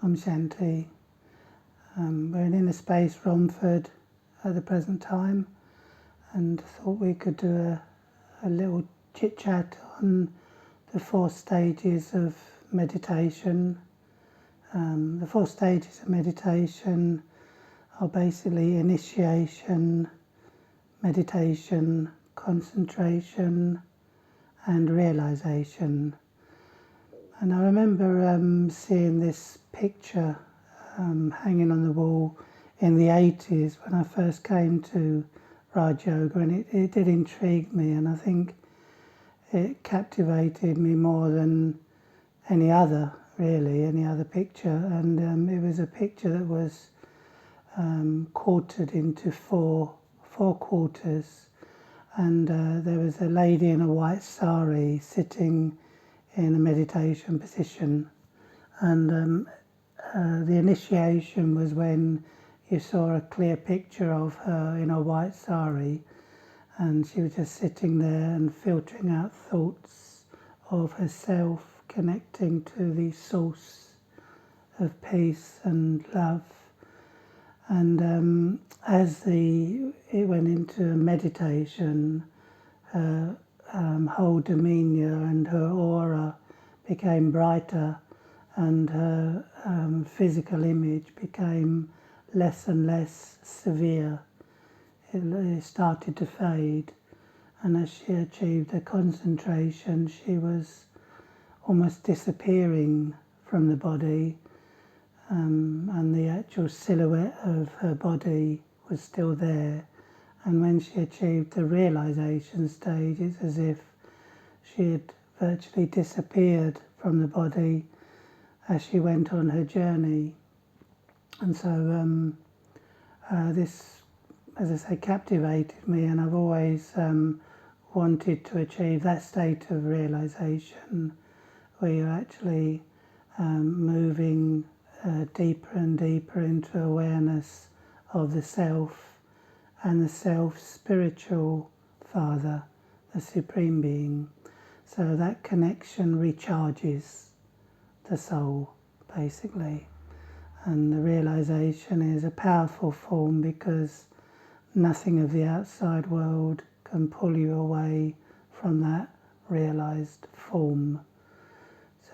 Om Shanti. We're in Inner Space, Romford, at the present time, and thought we could do a little chit chat on the 4 stages of meditation. The 4 stages of meditation are basically initiation, meditation, concentration, and realization. And I remember seeing this picture hanging on the wall in the 80s when I first came to Raj Yoga, and it did intrigue me, and I think it captivated me more than any other picture. And it was a picture that was quartered into four quarters, and there was a lady in a white sari sitting in a meditation position, and the initiation was when you saw a clear picture of her in a white sari, and she was just sitting there and filtering out thoughts of herself, connecting to the source of peace and love. And as it went into meditation, her whole demeanour and her aura became brighter, and her physical image became less and less severe. It started to fade, and as she achieved a concentration, she was almost disappearing from the body, and the actual silhouette of her body was still there. And when she achieved the realization stage, it's as if she had virtually disappeared from the body as she went on her journey. And so this, as I say, captivated me, and I've always wanted to achieve that state of realization where you're actually moving deeper and deeper into awareness of the self and the self's spiritual father, the Supreme Being. So that connection recharges the soul, basically. And the realization is a powerful form because nothing of the outside world can pull you away from that realized form.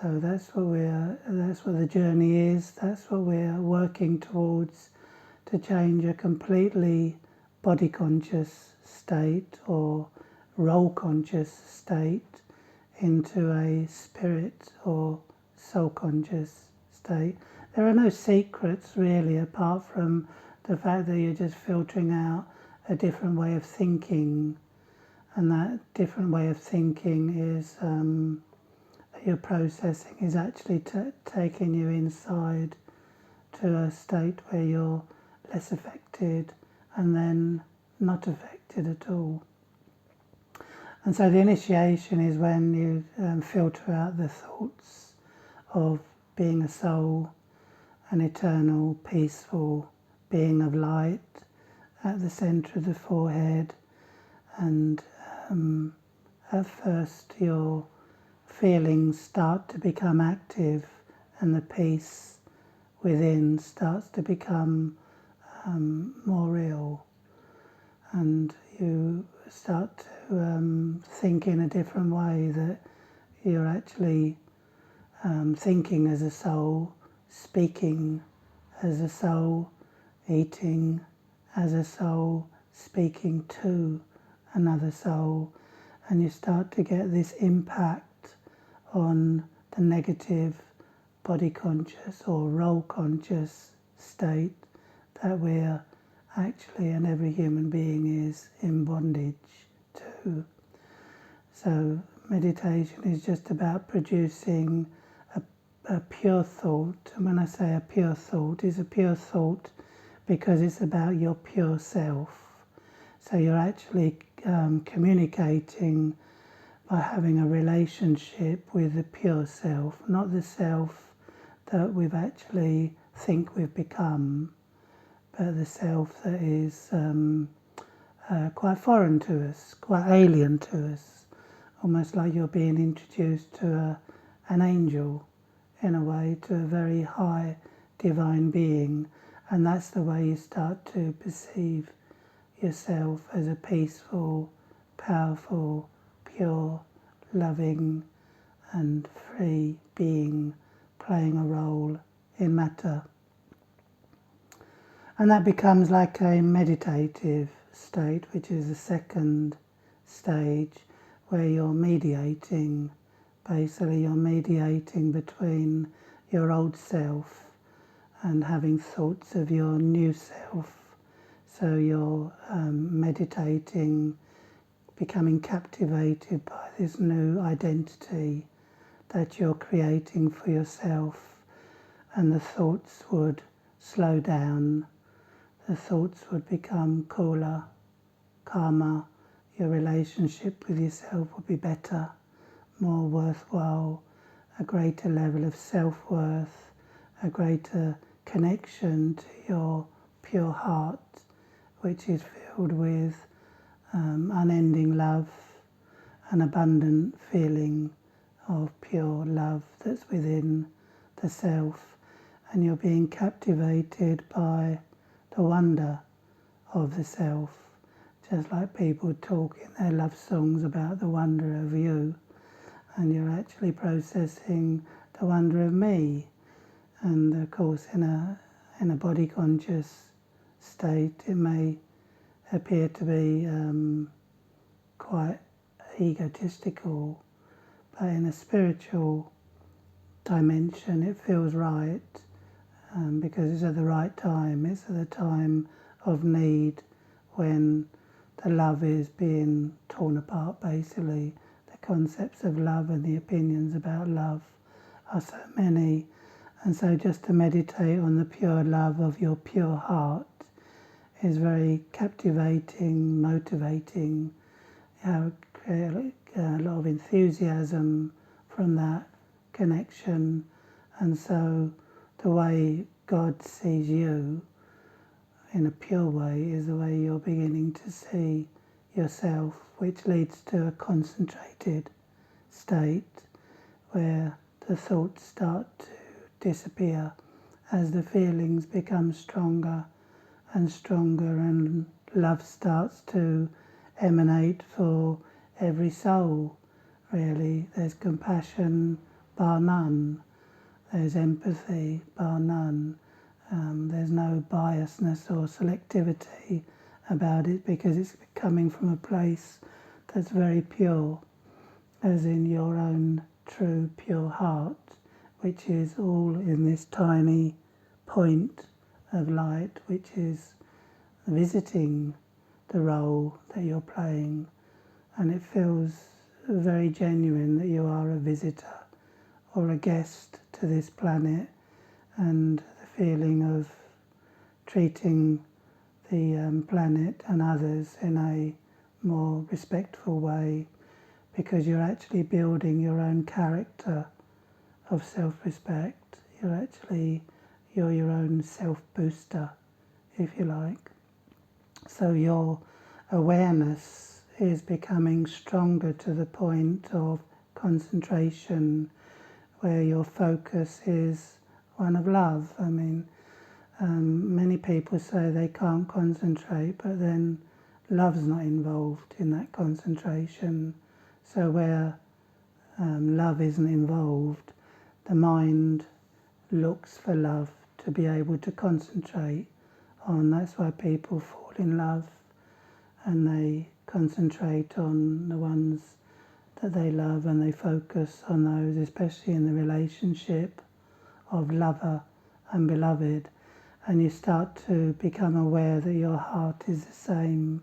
So that's what the journey is. That's what we're working towards, to change a completely body conscious state or role conscious state into a spirit or soul conscious state. There are no secrets really, apart from the fact that you're just filtering out a different way of thinking, and that different way of thinking is your processing is actually taking you inside to a state where you're less affected and then not affected at all. And so the initiation is when you filter out the thoughts of being a soul, an eternal, peaceful being of light at the centre of the forehead. And at first your feelings start to become active, and the peace within starts to become more real, and you start to think in a different way, that you're actually thinking as a soul, speaking as a soul, eating as a soul, speaking to another soul, and you start to get this impact on the negative body conscious or role conscious state that we're actually, and every human being is, in bondage to. So meditation is just about producing a pure thought. And when I say a pure thought, it's a pure thought because it's about your pure self. So you're actually communicating by having a relationship with the pure self, not the self that we've actually think we've become, but the self that is quite foreign to us, quite alien to us, almost like you're being introduced to an angel, in a way, to a very high divine being, and that's the way you start to perceive yourself as a peaceful, powerful, pure, loving and free being playing a role in matter. And that becomes like a meditative state, which is the second stage, where you're mediating. Basically, you're mediating between your old self and having thoughts of your new self. So you're meditating, becoming captivated by this new identity that you're creating for yourself, and the thoughts would slow down, the thoughts would become cooler, calmer, your relationship with yourself would be better, more worthwhile, a greater level of self-worth, a greater connection to your pure heart, which is filled with unending love, an abundant feeling of pure love that's within the self, and you're being captivated by the wonder of the self, just like people talk in their love songs about the wonder of you, and you're actually processing the wonder of me. And of course, in a body conscious state, it may appear to be quite egotistical, but in a spiritual dimension it feels right, because it's at the right time. It's at the time of need, when the love is being torn apart. Basically, the concepts of love and the opinions about love are so many, and so just to meditate on the pure love of your pure heart is very captivating, motivating. You create a lot of enthusiasm from that connection, and so the way God sees you in a pure way is the way you're beginning to see yourself, which leads to a concentrated state where the thoughts start to disappear as the feelings become stronger and stronger, and love starts to emanate for every soul, really. There's compassion bar none, there's empathy bar none, there's no biasness or selectivity about it, because it's coming from a place that's very pure, as in your own true pure heart, which is all in this tiny point of light, which is visiting the role that you're playing. And it feels very genuine that you are a visitor or a guest to this planet, and the feeling of treating the planet and others in a more respectful way, because you're actually building your own character of self-respect. You're your own self-booster, if you like. So your awareness is becoming stronger to the point of concentration, where your focus is one of love. I mean, many people say they can't concentrate, but then love's not involved in that concentration. So where love isn't involved, the mind looks for love to be able to concentrate on. That's why people fall in love and they concentrate on the ones that they love, and they focus on those, especially in the relationship of lover and beloved. And you start to become aware that your heart is the same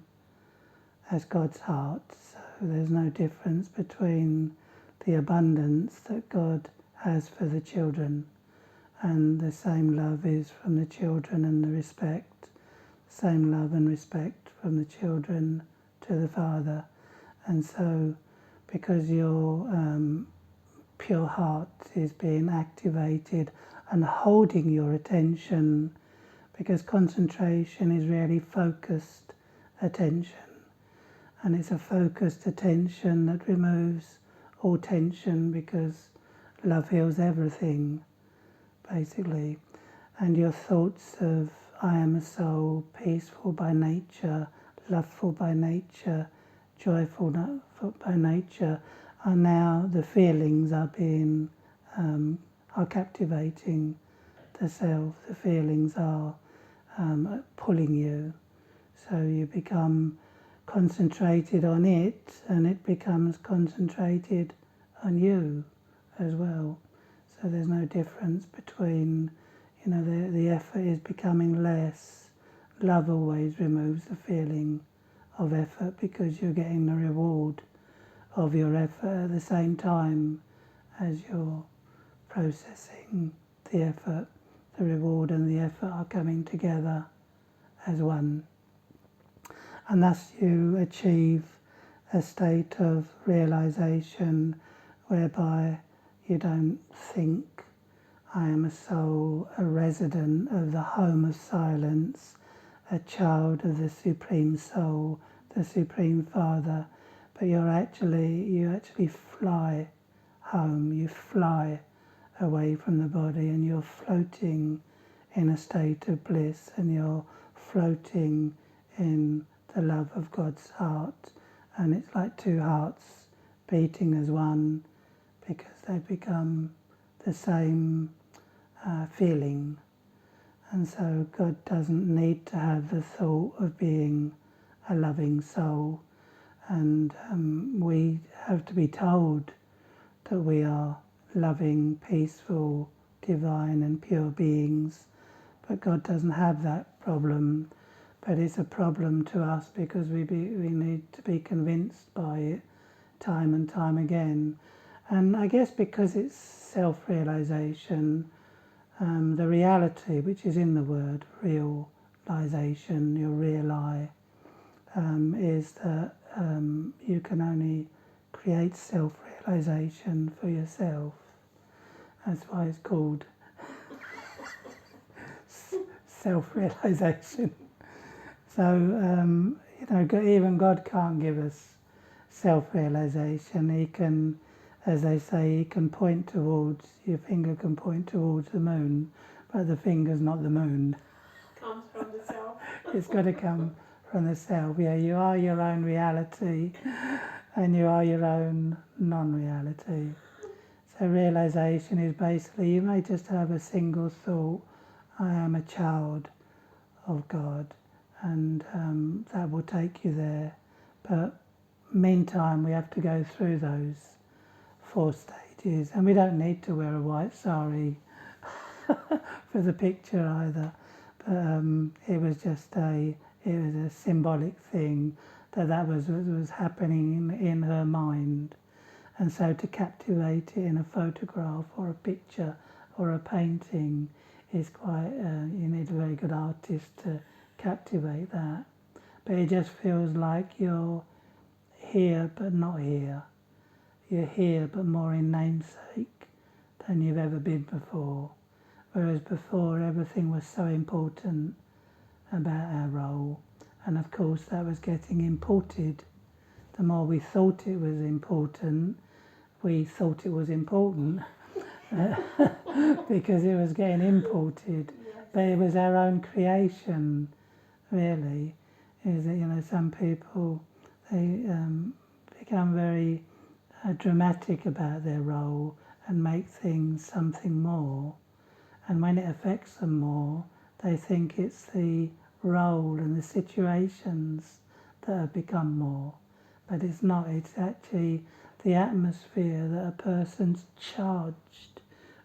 as God's heart. So there's no difference between the abundance that God has for the children, and the same love is from the children, and the respect, same love and respect from the children to the Father. And so because your pure heart is being activated and holding your attention, because concentration is really focused attention, and it's a focused attention that removes all tension, because love heals everything, basically. and your thoughts of I am a soul, peaceful by nature, loveful by nature, joyful by nature, are now the feelings are being are captivating the self. The feelings are pulling you, so you become concentrated on it, and it becomes concentrated on you as well. So there's no difference between, the effort is becoming less. Love always removes the feeling of effort because you're getting the reward of your effort at the same time as you're processing the effort. The reward and the effort are coming together as one. And thus you achieve a state of realization whereby you don't think I am a soul, a resident of the home of silence, a child of the Supreme Soul, the Supreme Father, but you actually fly home, you fly away from the body, and you're floating in a state of bliss, and you're floating in the love of God's heart, and it's like two hearts beating as one because they become the same feeling. And so God doesn't need to have the thought of being a loving soul, and we have to be told that we are loving, peaceful, divine and pure beings, but God doesn't have that problem. But it's a problem to us because we need to be convinced by it time and time again. And I guess because it's self-realization, the reality, which is in the word realization, your real I, is that you can only create self-realization for yourself. That's why it's called self-realization. So, even God can't give us self-realization. He can, as they say, he can point towards, your finger can point towards the moon, but the finger's not the moon. Comes from the self. It's got to come from the self. Yeah, you are your own reality, and you are your own non-reality. So realization is basically, you may just have a single thought, I am a child of God, and that will take you there. But meantime, we have to go through those 4 stages, and we don't need to wear a white sari for the picture either. But it was just a symbolic thing that was happening in her mind, and so to captivate it in a photograph or a picture or a painting is quite, you need a very good artist to captivate that. But it just feels like you're here but not here. You're here but more in namesake than you've ever been before. Whereas before everything was so important about our role, and of course that was getting imported. The more we thought it was important, we thought it was important because it was getting imported. Yes. But it was our own creation, really. Is that, some people, they become very dramatic about their role and make things something more. And when it affects them more, they think it's the role and the situations that have become more. But it's not, it's actually the atmosphere that a person's charged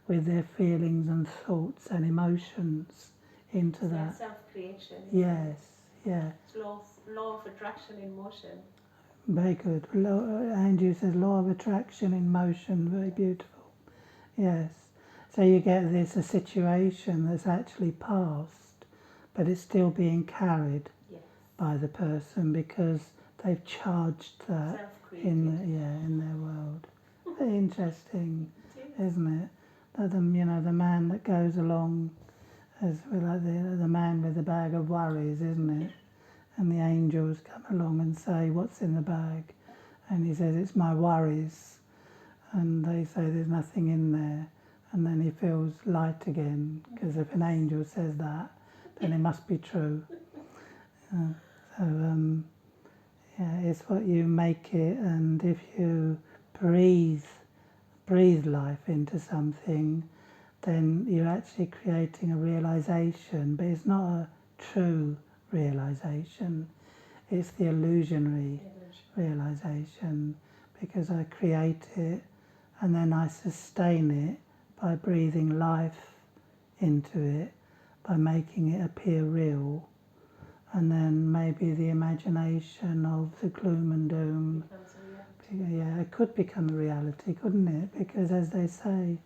with their feelings and thoughts and emotions into It's that. Self-creation. Yes, yeah. It's law of attraction in motion. Very good. Andrew says law of attraction in motion, very beautiful. Yes. So you get a situation that's actually past, but it's still being carried by the person because they've charged that in their world. Very interesting, isn't it? That the man that goes along as like the man with the bag of worries, isn't it? And the angels come along and say, "What's in the bag?" And he says, "It's my worries." And they say, "There's nothing in there." and then he feels light again, because if an angel says that, then it must be true. So yeah, it's what you make it, and if you breathe life into something, then you're actually creating a realization, but it's not a true realization. It's the illusionary realization, because I create it and then I sustain it by breathing life into it, by making it appear real. And then maybe the imagination of the gloom and doom, yeah, it could become a reality, couldn't it? Because as they say,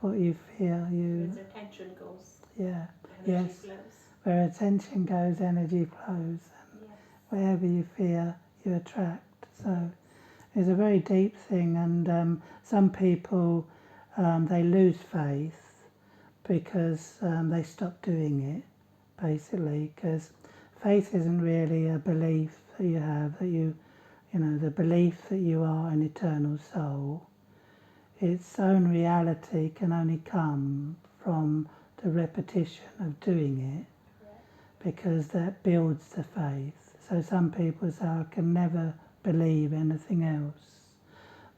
what you fear, you... Where attention goes, yeah, energy yes. flows. Where attention goes, energy flows. And Yes. wherever you fear, you attract. So it's a very deep thing. And some people, they lose faith because they stop doing it, basically. Because faith isn't really a belief that you have, that you know, the belief that you are an eternal soul. Its own reality can only come from the repetition of doing it, because that builds the faith. So some people say, I can never believe anything else.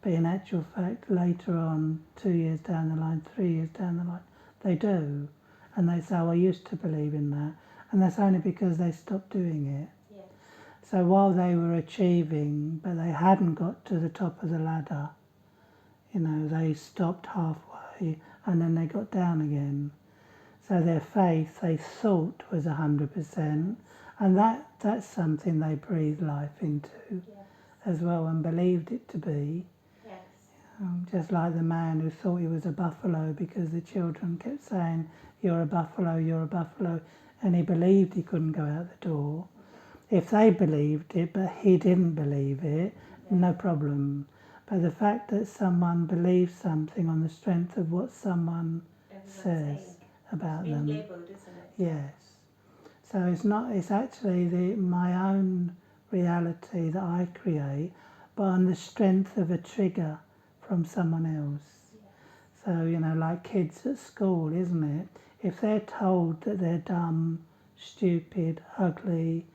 But in actual fact, later on, 2 years down the line, 3 years down the line, they do. And they say, oh, I used to believe in that. And that's only because they stopped doing it. Yes. So while they were achieving, but they hadn't got to the top of the ladder, you know, they stopped halfway and then they got down again. So their faith, they thought, was 100%, and that's something they breathed life into as well and believed it to be. Yes. Just like the man who thought he was a buffalo because the children kept saying, you're a buffalo, you're a buffalo, and he believed he couldn't go out the door. If they believed it, but he didn't believe it, no problem. But the fact that someone believes something on the strength of what someone says about being them. labelled, isn't it? Yes. So it's actually my own reality that I create, but on the strength of a trigger from someone else. Yes. So, you know, like kids at school, isn't it? If they're told that they're dumb, stupid, ugly,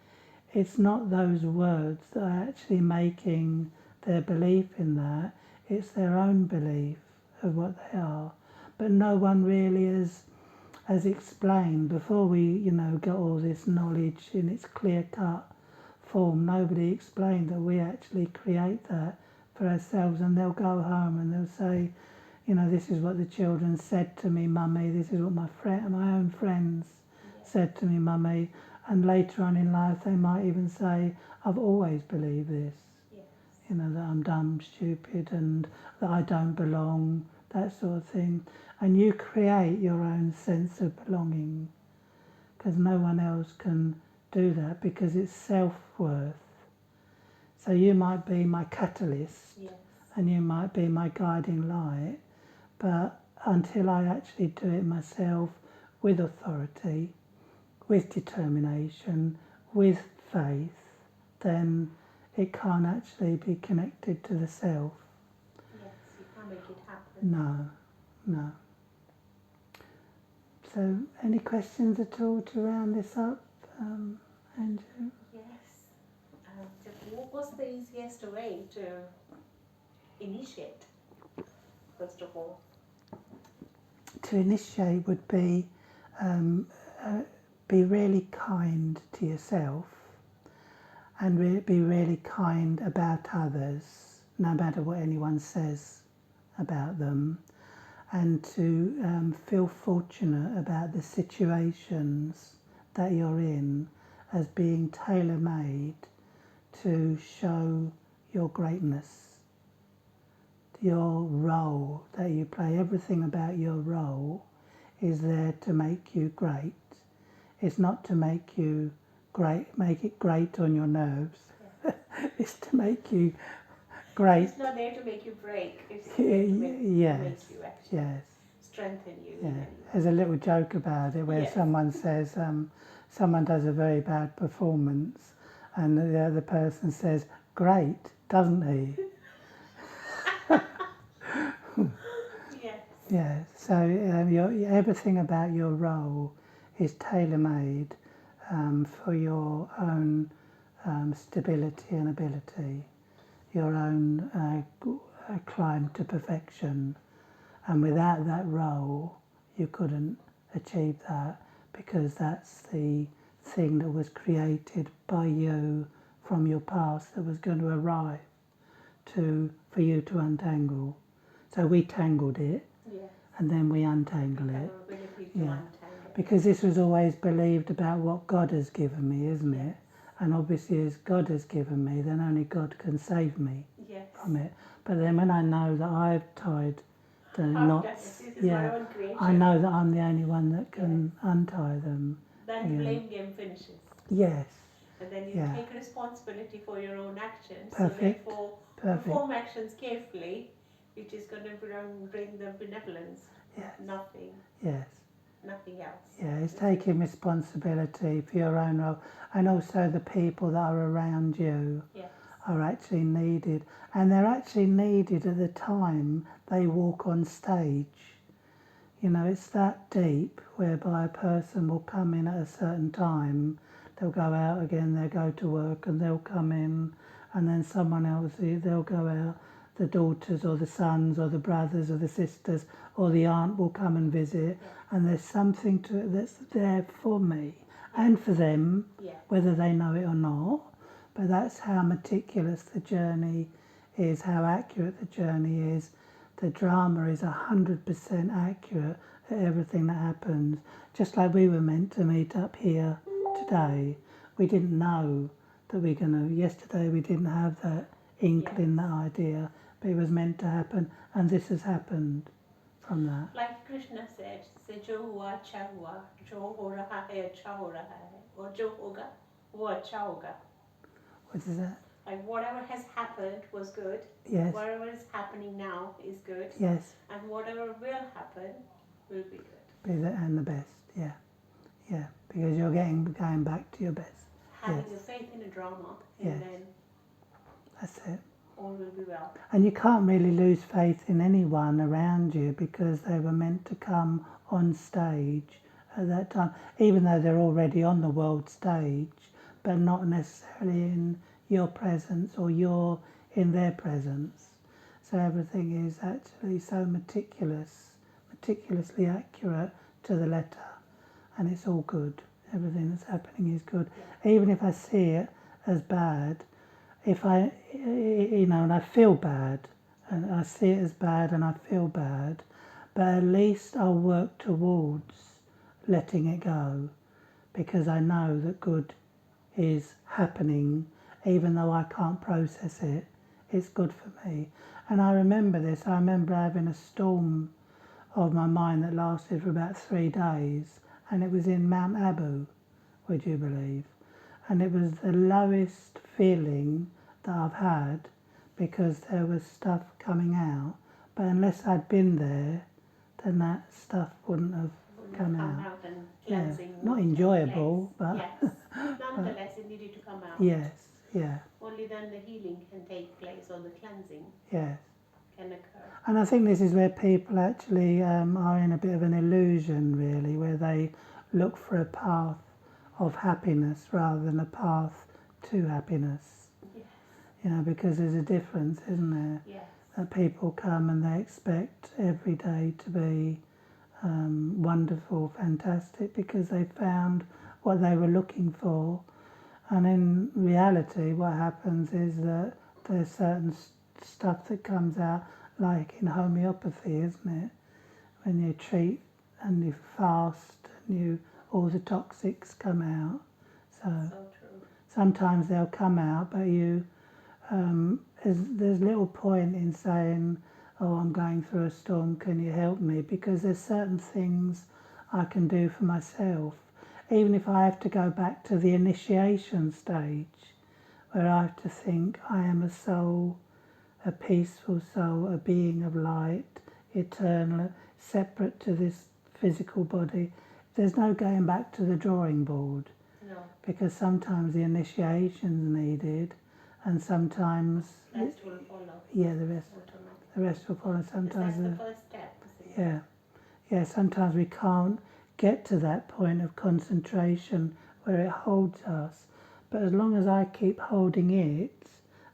it's not those words that are actually making their belief in that. It's their own belief of what they are. But no one really has explained, before we, you know, got all this knowledge in its clear-cut form, nobody explained that we actually create that for ourselves. And they'll go home and they'll say, you know, this is what the children said to me, mummy, this is what my own friends said to me, mummy. And later on in life they might even say, I've always believed this. Yes. You know, that I'm dumb, stupid, and that I don't belong, that sort of thing. And you create your own sense of belonging, because no one else can do that, because it's self-worth. So you might be my catalyst, Yes. and you might be my guiding light, but until I actually do it myself with authority, with determination, with faith, then it can't actually be connected to the self. Yes, you can't make it happen. No. So, any questions at all to round this up, Andrew? Yes. What was the easiest way to initiate, first of all? To initiate would be really kind to yourself, and be really kind about others, no matter what anyone says about them, and to feel fortunate about the situations that you're in as being tailor-made to show your greatness, your role that you play. Everything about your role is there to make you great. It's not to make you great, make it great on your nerves. Yeah. It's to make you great. It's not there to make you break. It's there to make you actually strengthen you. Yeah. There's a little joke about it where someone says, someone does a very bad performance, and the other person says, great, doesn't he? Yes. Yes. So everything about your role is tailor-made for your own stability and ability, your own climb to perfection. And without that role, you couldn't achieve that, because that's the thing that was created by you from your past that was going to arrive for you to untangle. So we tangled it, Yes. and then we untangle Our it. ability to Yeah. untangle. Because this was always believed about what God has given me, isn't it? And obviously, as God has given me, then only God can save me Yes. from it. But then when I know that I've tied the knots, This is my own creation. I know that I'm the only one that can untie them. Then the blame game finishes. Yes. And then you take responsibility for your own actions. Perfect. So therefore, perform actions carefully, which is going to bring the benevolence. Yes. Nothing. Yes. Nothing else. Yeah, it's taking responsibility for your own role, and also the people that are around you are actually needed, and they're actually needed at the time they walk on stage. You know, it's that deep, whereby a person will come in at a certain time, they'll go out again, they'll go to work, and they'll come in, and then someone else, they'll go out, the daughters or the sons or the brothers or the sisters or the aunt will come and visit, and there's something to it that's there for me and for them, whether they know it or not. But that's how meticulous the journey is, how accurate the journey is. The drama is 100% accurate at everything that happens. Just like we were meant to meet up here today. We didn't know that we're going to. Yesterday we didn't have that inkling, that idea, but it was meant to happen, and this has happened from that. Like Krishna said, "Jo hua cha hua, jo ho raha hai acha ho raha hai, or jo hoga wo acha hoga." What is that? Like whatever has happened was good. Yes. Whatever is happening now is good. Yes. And whatever will happen will be good. Be the, and the best, yeah. Yeah, because you're going back to your best. Having a faith in a drama, and then that's it. All will be well. And you can't really lose faith in anyone around you, because they were meant to come on stage at that time, even though they're already on the world stage, but not necessarily in your presence or you're in their presence. So everything is actually so meticulously accurate to the letter, and it's all good. Everything that's happening is good. Even if I see it as bad, if I, and I feel bad, and I see it as bad and I feel bad, but at least I'll work towards letting it go, because I know that good is happening, even though I can't process it. It's good for me. And I remember this. I remember having a storm of my mind that lasted for about 3 days, and it was in Mount Abu, would you believe? And it was the lowest feeling that I've had, because there was stuff coming out, but unless I'd been there, then that stuff wouldn't have come out. And cleansing. Not enjoyable, but yes. Nonetheless, it needed to come out. Yes. Only then the healing can take place, or the cleansing can occur. And I think this is where people actually are in a bit of an illusion, really, where they look for a path of happiness rather than a path to happiness. Yes. You know, because there's a difference, isn't there? Yes. That people come and they expect every day to be wonderful, fantastic, because they found what they were looking for. And in reality, what happens is that there's certain stuff that comes out, like in homeopathy, isn't it? When you treat and you fast and all the toxics come out. So true. Sometimes they'll come out, but there's little point in saying, "Oh, I'm going through a storm, can you help me?" Because there's certain things I can do for myself. Even if I have to go back to the initiation stage, where I have to think I am a soul, a peaceful soul, a being of light, eternal, separate to this physical body. There's no going back to the drawing board. No. Because sometimes the initiation's needed, and sometimes the rest will follow. Yeah, the rest will follow. Sometimes that's the first step. Yeah. Yeah, sometimes we can't get to that point of concentration where it holds us. But as long as I keep holding it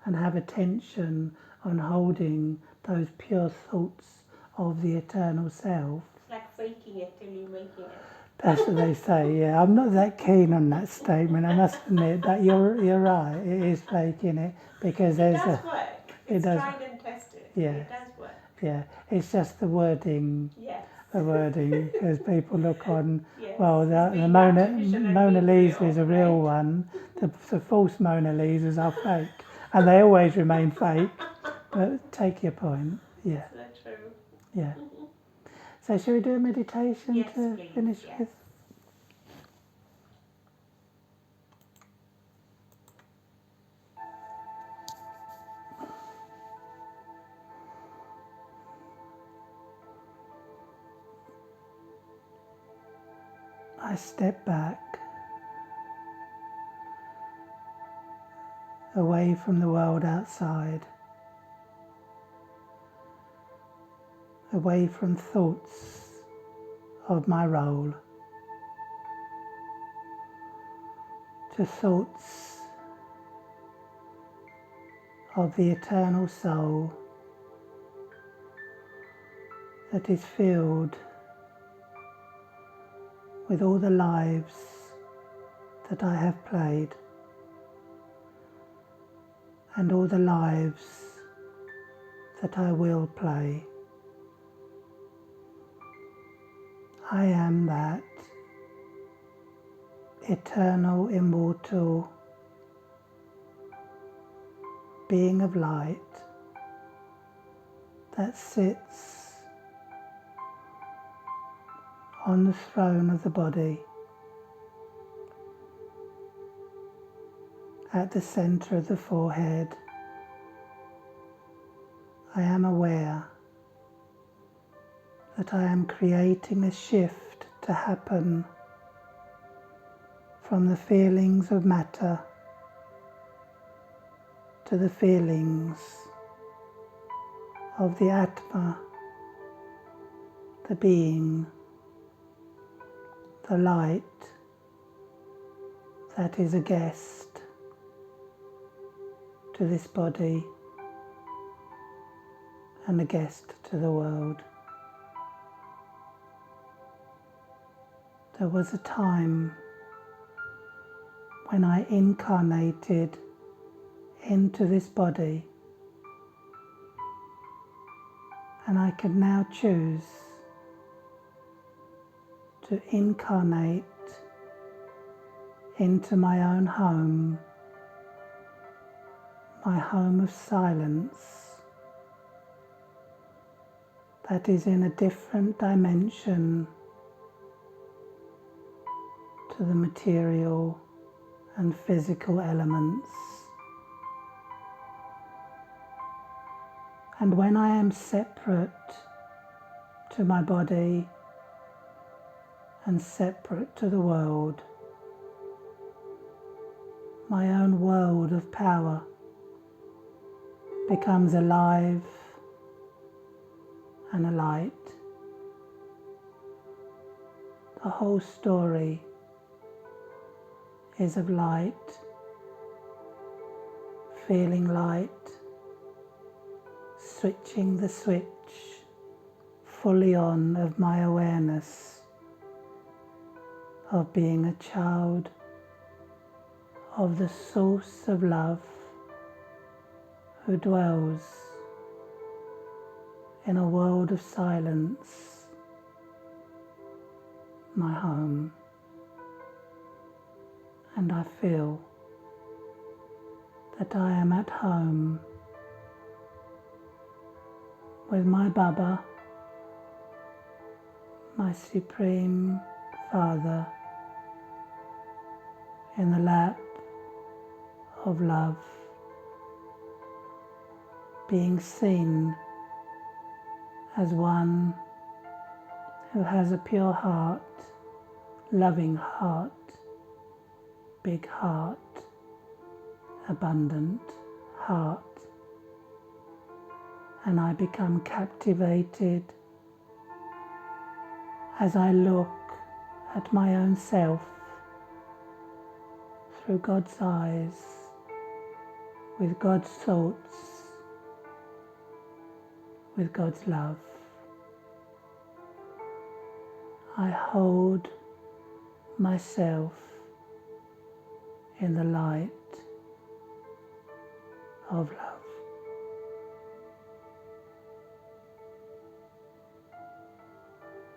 and have attention on holding those pure thoughts of the eternal self. It's like faking it till you're making it. That's what they say, yeah. I'm not that keen on that statement, I must admit, but you're right, it is faking it, because It there's does work. It's does, tried and tested. yeah, It does work. yeah. It's just the wording, Yes. because people look on, Yes. well, It's the being Mona, artificial and Mona being Lisa is a real real, one, the false Mona Lisas are fake, and they always remain fake, but take your point, yeah, So true. yeah. So shall we do a meditation Yes, to please. finish Yes. with? I step back, away from the world outside, away from thoughts of my role, to thoughts of the eternal soul that is filled with all the lives that I have played and all the lives that I will play. I am that eternal, immortal being of light that sits on the throne of the body at the center of the forehead. I am aware that I am creating a shift to happen from the feelings of matter to the feelings of the Atma, the being, the light that is a guest to this body and a guest to the world. There was a time when I incarnated into this body, and I can now choose to incarnate into my own home, my home of silence that is in a different dimension to the material and physical elements. And when I am separate to my body and separate to the world, my own world of power becomes alive and a light. The whole story is of light, feeling light, switching the switch fully on of my awareness of being a child of the source of love who dwells in a world of silence, my home. And I feel that I am at home with my Baba, my Supreme Father, in the lap of love, being seen as one who has a pure heart, loving heart, big heart, abundant heart, and I become captivated as I look at my own self through God's eyes, with God's thoughts, with God's love. I hold myself in the light of love.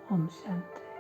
Om Shanti.